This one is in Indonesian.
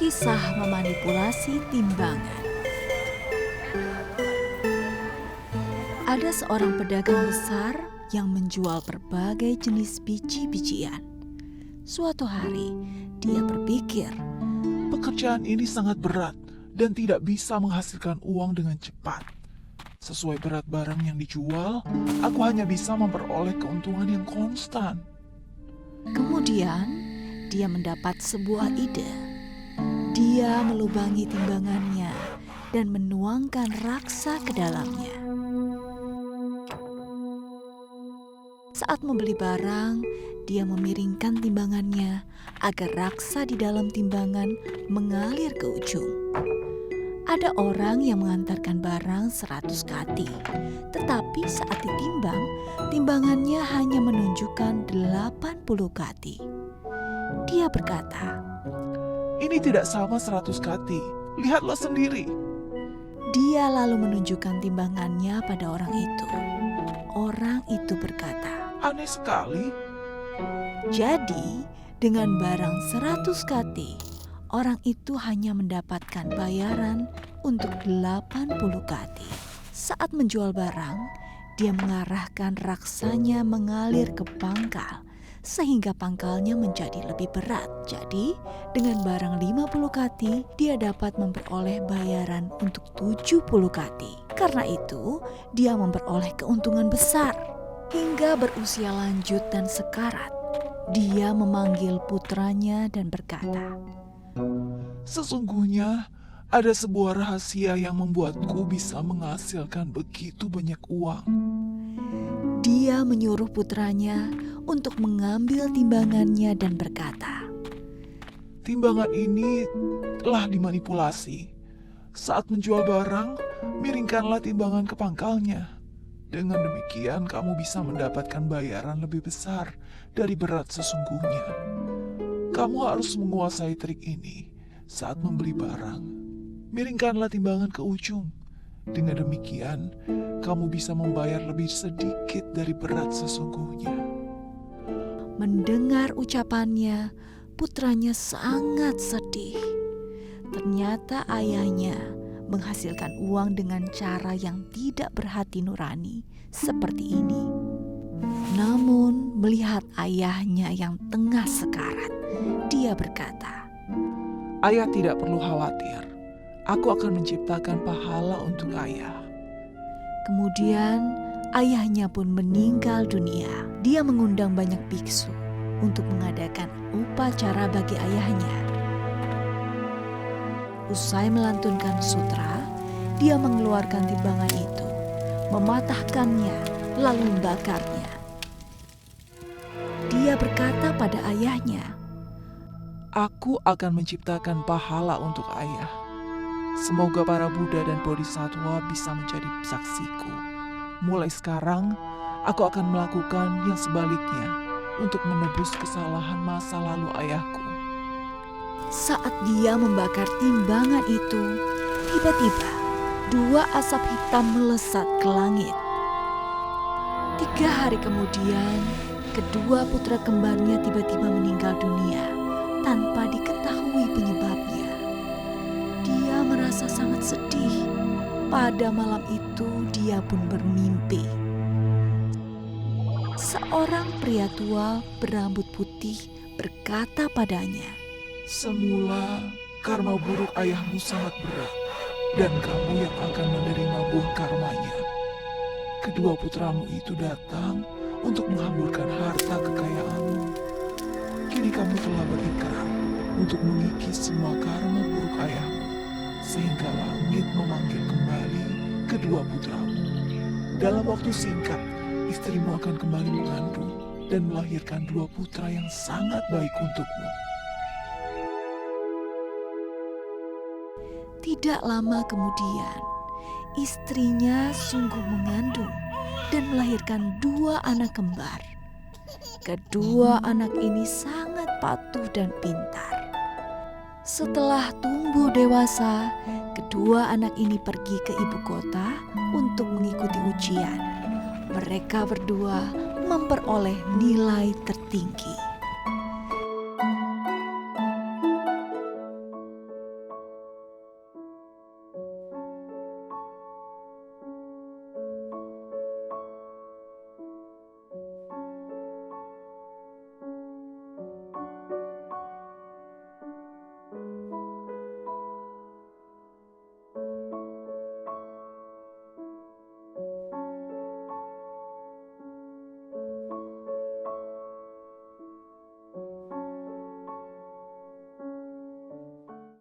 Kisah memanipulasi timbangan. Ada seorang pedagang besar yang menjual berbagai jenis biji-bijian. Suatu hari, dia berpikir, pekerjaan ini sangat berat dan tidak bisa menghasilkan uang dengan cepat. Sesuai berat barang yang dijual, aku hanya bisa memperoleh keuntungan yang konstan. Kemudian, dia mendapat sebuah ide. Dia melubangi timbangannya dan menuangkan raksa ke dalamnya. Saat membeli barang, dia memiringkan timbangannya agar raksa di dalam timbangan mengalir ke ujung. Ada orang yang mengantarkan barang 100 kati, tetapi saat ditimbang, timbangannya hanya menunjukkan 80 kati. Dia berkata, "Ini tidak sama 100 kati, lihatlah sendiri." Dia lalu menunjukkan timbangannya pada orang itu. Orang itu berkata, "Aneh sekali." jadi dengan barang 100 kati, orang itu hanya mendapatkan bayaran untuk 80 kati. Saat menjual barang, dia mengarahkan raksanya mengalir ke pangkal, sehingga pangkalnya menjadi lebih berat. Jadi, dengan barang 50 kati, dia dapat memperoleh bayaran untuk 70 kati. Karena itu, dia memperoleh keuntungan besar. Hingga berusia lanjut dan sekarat, dia memanggil putranya dan berkata, "Sesungguhnya ada sebuah rahasia yang membuatku bisa menghasilkan begitu banyak uang." Dia menyuruh putranya untuk mengambil timbangannya dan berkata, Timbangan ini telah dimanipulasi. Saat menjual barang, miringkanlah timbangan ke pangkalnya. Dengan demikian kamu bisa mendapatkan bayaran lebih besar dari berat sesungguhnya. Kamu harus menguasai trik ini saat membeli barang. Miringkanlah timbangan ke ujung. Dengan demikian, kamu bisa membayar lebih sedikit dari berat sesungguhnya. Mendengar ucapannya, putranya sangat sedih. Ternyata ayahnya menghasilkan uang dengan cara yang tidak berhati nurani seperti ini. Namun melihat ayahnya yang tengah sekarat, dia berkata, Ayah tidak perlu khawatir. Aku akan menciptakan pahala untuk ayah. Kemudian ayahnya pun meninggal dunia. Dia mengundang banyak biksu untuk mengadakan upacara bagi ayahnya. Usai melantunkan sutra, dia mengeluarkan timbangan itu, mematahkannya, lalu membakarnya. Dia berkata pada ayahnya, Aku akan menciptakan pahala untuk ayah. Semoga para Buddha dan Bodhisattva bisa menjadi saksiku. Mulai sekarang, aku akan melakukan yang sebaliknya untuk menebus kesalahan masa lalu ayahku. Saat dia membakar timbangan itu, tiba-tiba 2 asap hitam melesat ke langit. 3 hari kemudian, kedua putra kembarnya tiba-tiba meninggal dunia tanpa diketahui penyebabnya. Dia merasa sangat sedih. Pada malam itu dia pun bermimpi. Seorang pria tua berambut putih berkata padanya, Semula, karma buruk ayahmu sangat berat, dan kamu yang akan menerima buah karmanya. Kedua putramu itu datang untuk menghamburkan harta kekayaanmu. Kini kamu telah berikrar untuk mengikis semua karma buruk ayahmu, sehingga langit memanggil kembali kedua putramu. Dalam waktu singkat, istrimu akan kembali mengandung dan melahirkan 2 putra yang sangat baik untukmu. tidak lama kemudian, istrinya sungguh mengandung dan melahirkan 2 anak kembar. Kedua anak ini sangat patuh dan pintar. Setelah tumbuh dewasa, kedua anak ini pergi ke ibu kota untuk mengikuti ujian. Mereka berdua memperoleh nilai tertinggi.